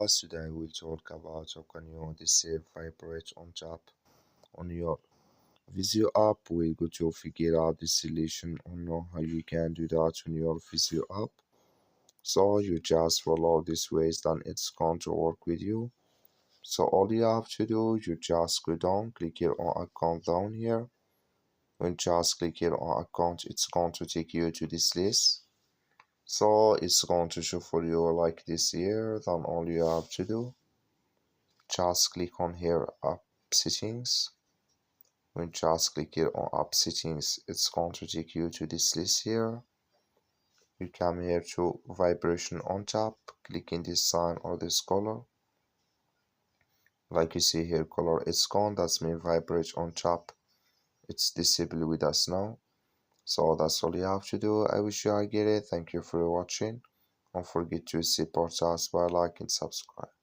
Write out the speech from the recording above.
Today we'll talk about how can you disable Vibrate on top on your Vizio app. We're going to figure out the solution on how you can do that on your Vizio app. So you just follow these ways, then it's going to work with you. So all you have to do, you just go down, click here on account down here. When just click here on account, it's going to take you to this list. So it's going to show for you like this here. Then all you have to do, just click on here app settings. When just click here on app settings, it's going to take you to this list here. You come here to vibration on top, click in this sign or this color. Like you see here, color it's gone, that's mean vibrate on top. It's disabled with us now. So that's all you have to do. I wish you I get it. Thank you for watching. Don't forget to support us by liking and subscribe.